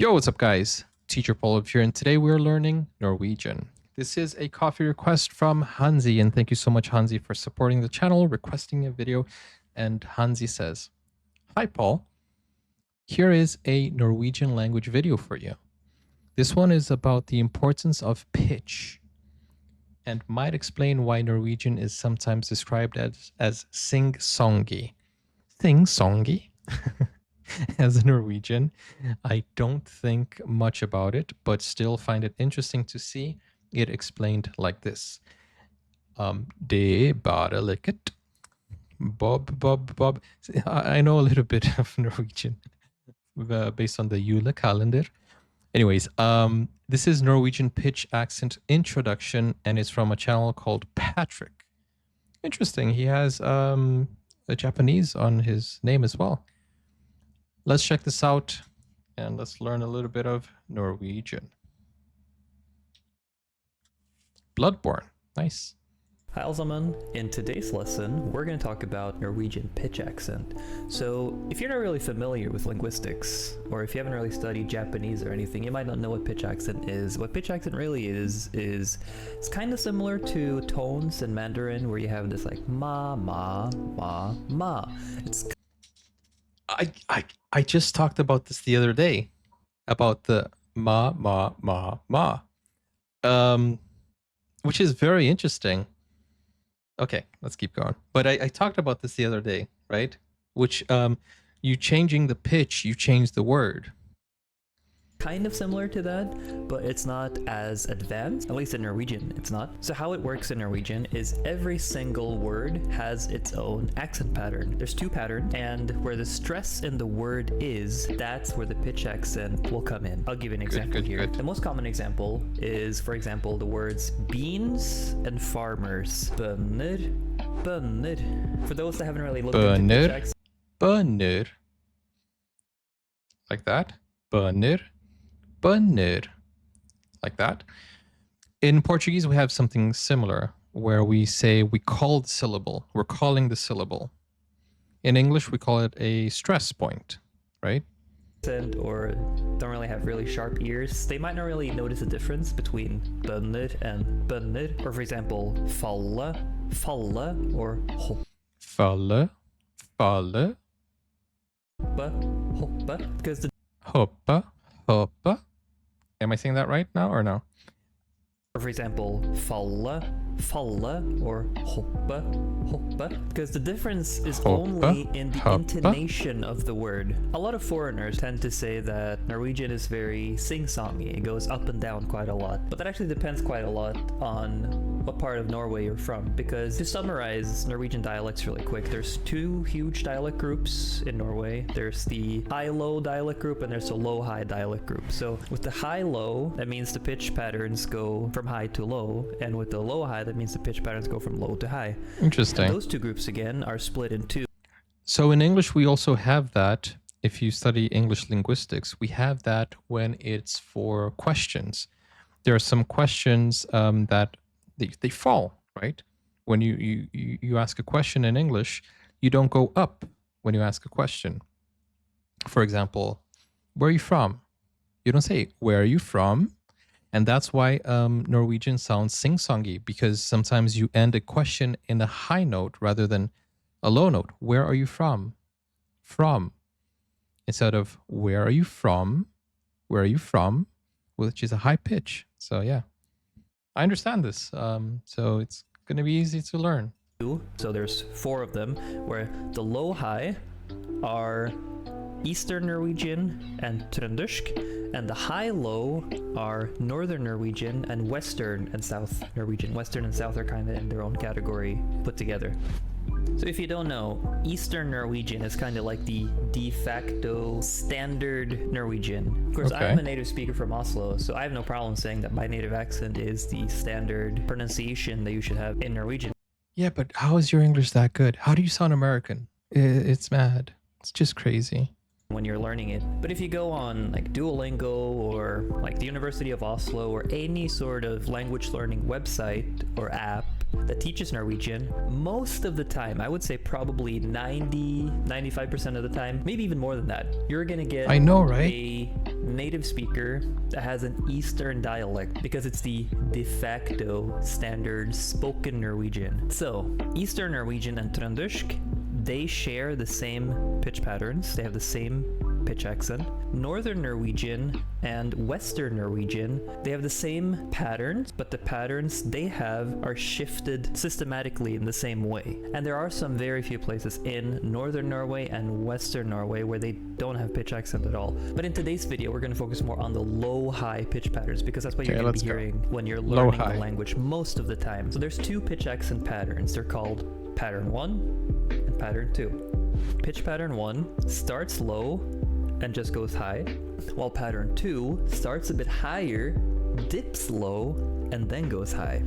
Yo, what's up, guys? Teacher Paul here, and today we're learning Norwegian. This is a coffee request from Hansi, and thank you so much, Hansi, for supporting the channel, requesting a video. And Hansi says, "Hi, Paul. Here is a Norwegian language video for you. This one is about the importance of pitch and might explain why Norwegian is sometimes described as sing-songy. Sing-songy?" As a Norwegian, I don't think much about it, but still find it interesting to see it explained like this. Det bare lycket. Bob, Bob, Bob. I know a little bit of Norwegian based on the Jule calendar. Anyways, this is Norwegian pitch accent introduction, and it's from a channel called Patrick. Interesting. He has a Japanese on his name as well. Let's check this out and let's learn a little bit of Norwegian. Bloodborne. Nice. Hi Alzaman. In today's lesson, we're going to talk about Norwegian pitch accent. So if you're not really familiar with linguistics, or if you haven't really studied Japanese or anything, you might not know what pitch accent is. What pitch accent really is it's kind of similar to tones in Mandarin, where you have this like ma, ma, ma, ma. It's I just talked about this the other day, about the ma, ma, ma, ma, which is very interesting. Okay, let's keep going. But I talked about this the other day, right? Which you changing the pitch, you change the word. kind of similar to that, but it's not as advanced. At least in Norwegian, it's not. So how it works in Norwegian is every single word has its own accent pattern. There's two patterns, and where the stress in the word is, that's where the pitch accent will come in. I'll give you an example here. The most common example is, for example, the words beans and farmers. Bønner, bønner. For those that haven't really looked into pitch accent. Bønner. Like that. Bønner. Bønner. Like that. In Portuguese, we have something similar where we say we call the syllable. We're calling the syllable. In English, we call it a stress point, right? Or don't really have really sharp ears, they might not really notice the difference between bønner and bønner. Or for example, falle, falle, or hoppe. Falle, falle. Hoppe, because the Hoppe, hoppe. Am I saying that right now or no? Or for example, falle, falle, or hoppe, hoppe, because the difference is only in the intonation of the word. A lot of foreigners tend to say that Norwegian is very sing-songy. It goes up and down quite a lot. But that actually depends quite a lot on what part of Norway you're from. Because to summarize Norwegian dialects really quick, there's two huge dialect groups in Norway. There's the high-low dialect group and there's the low-high dialect group. So with the high-low, that means the pitch patterns go from high to low, and with the low high, that means the pitch patterns go from low to high. Interesting. And those two groups again are split in two. So in English, we also have that. If you study English linguistics, we have that when it's for questions. There are some questions that they fall, right? When you ask a question in English, you don't go up when you ask a question. For example, where are you from? You don't say, where are you from? And that's why Norwegian sounds sing-songy, because sometimes you end a question in a high note rather than a low note. Where are you from? From. Instead of where are you from? Where are you from? Which is a high pitch. So yeah, I understand this. So it's going to be easy to learn. So there's four of them, where the low-high are Eastern Norwegian and Trøndersk, and the high-low are Northern Norwegian and Western and South Norwegian. Western and South are kind of in their own category put together. So if you don't know, Eastern Norwegian is kind of like the de facto standard Norwegian. Of course, I'm a native speaker from Oslo, so I have no problem saying that my native accent is the standard pronunciation that you should have in Norwegian. Yeah, but how is your English that good? How do you sound American? It's mad. It's just crazy when you're learning it. But if you go on like Duolingo or like the University of Oslo or any sort of language learning website or app, that teaches Norwegian, most of the time, I would say probably 95% of the time, maybe even more than that, you're gonna get I know, right? a native speaker that has an Eastern dialect because it's the de facto standard spoken Norwegian. So, Eastern Norwegian and Trøndersk, they share the same pitch patterns, they have the same pitch accent. Northern Norwegian and Western Norwegian, they have the same patterns, but the patterns they have are shifted systematically in the same way. And there are some very few places in Northern Norway and Western Norway where they don't have pitch accent at all. But in today's video, we're going to focus more on the low-high pitch patterns because that's what you're going to be hearing when you're learning the language most of the time. So there's two pitch accent patterns. They're called pattern 1 and pattern 2. Pitch pattern 1 starts low and just goes high, while pattern 2 starts a bit higher, dips low, and then goes high.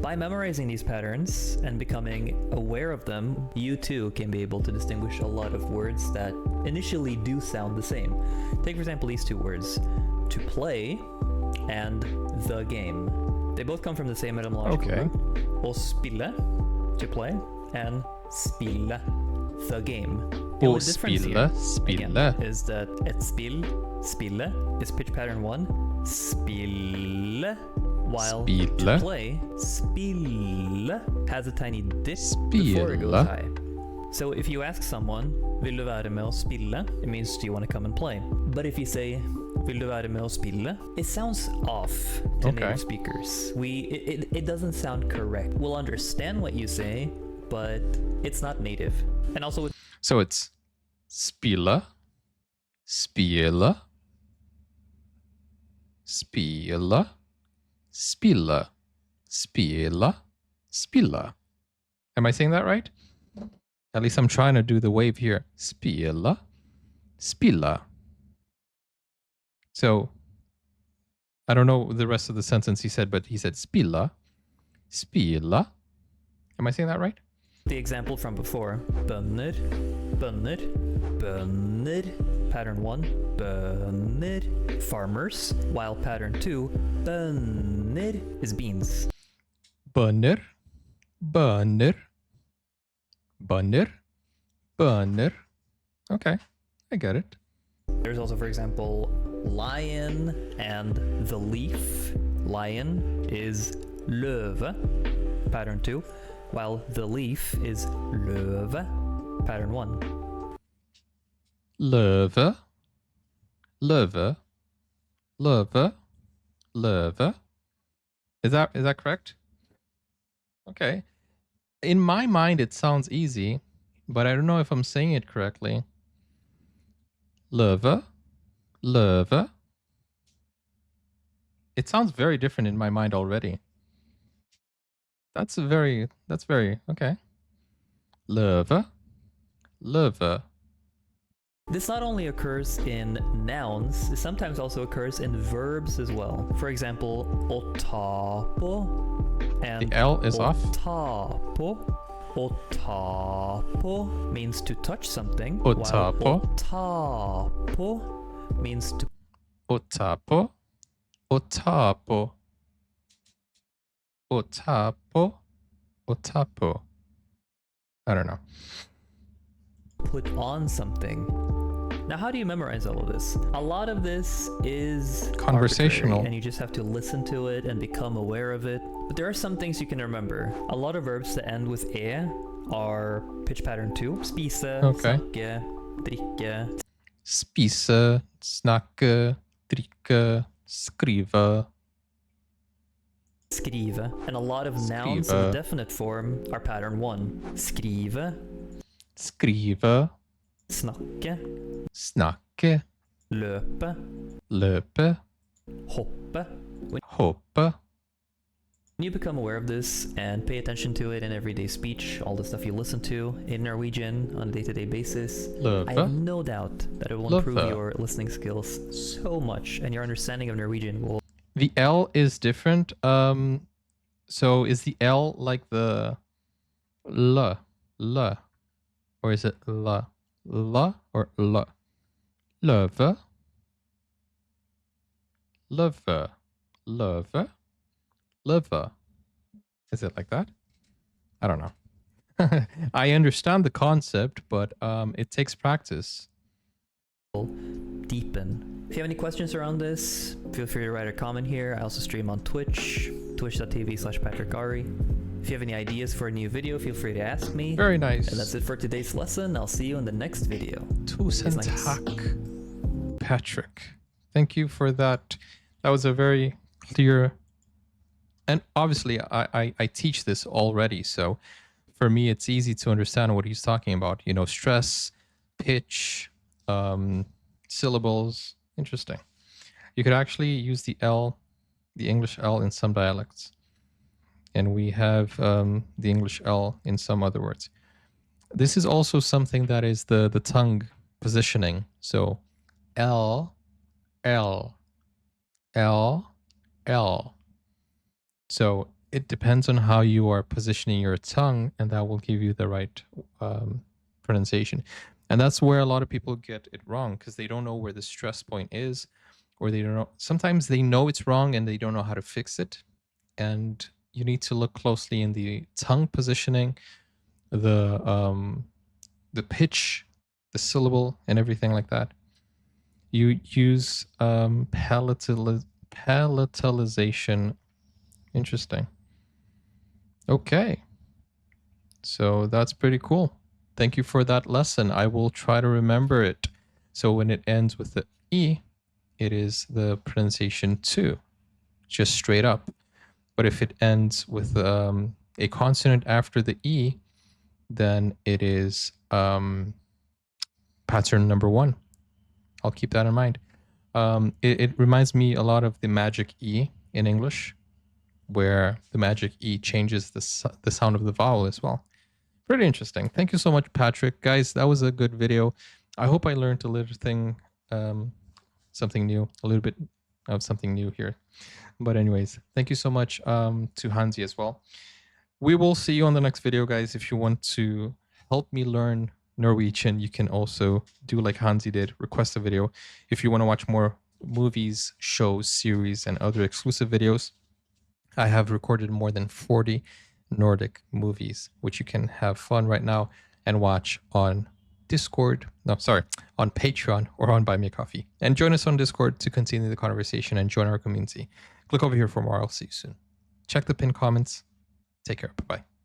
By memorizing these patterns and becoming aware of them, you too can be able to distinguish a lot of words that initially do sound the same. Take for example these two words, to play and the game. They both come from the same etymological root. Å spille, to play, and spille, the game. The only difference here, again, is that et spill, spille, is pitch pattern 1, spille, while to play, spille, has a tiny dip before it goes high. So if you ask someone, vil du være med å spille? It means, do you want to come and play? But if you say, vil du være med å spille? It sounds off to native speakers. It doesn't sound correct. We'll understand what you say, but it's not native. And also, so it's spille, spille, spille, spille, spille, spille. Am I saying that right? At least I'm trying to do the wave here. Spille, spille. So I don't know the rest of the sentence he said, but he said spille, spille. Am I saying that right? The example from before, bønner, bønner, bønner, pattern 1, bønner, farmers, while pattern 2, bønner, is beans. Bønner, bønner, bønner, bønner. Okay, I get it. There's also, for example, lion and the leaf. Lion is løve, pattern 2. While the leaf is løve, pattern 1. Løve, løve, løve, løve. Is that correct? Okay. In my mind, it sounds easy, but I don't know if I'm saying it correctly. Løve, løve. It sounds very different in my mind already. That's very, okay. Løve, løve. This not only occurs in nouns, it sometimes also occurs in verbs as well. For example, å ta på and the L is off. Ta på. Å ta på means to touch something. Å ta på. Å ta på means to. Å ta på. Å ta på. Å ta på. Å ta på. I don't know. Put on something. Now, how do you memorize all of this? A lot of this is conversational, and you just have to listen to it and become aware of it. But there are some things you can remember. A lot of verbs that end with e are pitch pattern 2. Spise, snakke, drikke. Spise, snakke, drikke, skrive. Skrive. And a lot of nouns in the definite form are pattern 1. Skrive. Skrive. Snakke. Snakke. Løpe. Løpe. Hoppe. Hoppe. When you become aware of this and pay attention to it in everyday speech, all the stuff you listen to in Norwegian on a day-to-day basis, I have no doubt that it will improve your listening skills so much and your understanding of Norwegian will... The L is different. So is the L like the L? L? Or is it L? L or L? Løve. Løve. Løve. Løve. Is it like that? I don't know. I understand the concept, but it takes practice. Deepen. If you have any questions around this, feel free to write a comment here. I also stream on Twitch, twitch.tv/PatrickAri. If you have any ideas for a new video, feel free to ask me. Very nice. And that's it for today's lesson. I'll see you in the next video. Tusen Nice. tack, Patrick. Thank you for that. That was a very clear... And obviously, I teach this already, so for me, it's easy to understand what he's talking about. You know, stress, pitch, syllables. Interesting. You could actually use the L, the English L in some dialects. And we have the English L in some other words. This is also something that is the tongue positioning. So L, L, L, L. So it depends on how you are positioning your tongue, and that will give you the right pronunciation. And that's where a lot of people get it wrong, because they don't know where the stress point is, or they don't know. Sometimes they know it's wrong and they don't know how to fix it. And you need to look closely in the tongue positioning, the pitch, the syllable, and everything like that. You use palatalization. Interesting. Okay. So that's pretty cool. Thank you for that lesson. I will try to remember it. So when it ends with the E, it is the pronunciation two, just straight up. But if it ends with a consonant after the E, then it is pattern number one. I'll keep that in mind. It reminds me a lot of the magic E in English, where the magic E changes the sound of the vowel as well. Pretty interesting. Thank you so much, Patrick. Guys, that was a good video. I hope I learned a little thing, something new, a little bit of something new here. But anyways, thank you so much to Hansi as well. We will see you on the next video, guys. If you want to help me learn Norwegian, you can also do like Hansi did, request a video. If you want to watch more movies, shows, series, and other exclusive videos, I have recorded more than 40 Nordic movies, which you can have fun right now and watch on on Patreon or on Buy Me a Coffee. And join us on Discord to continue the conversation and join our community. Click over here for more. I'll see you soon. Check the pinned comments. Take care. Bye-bye.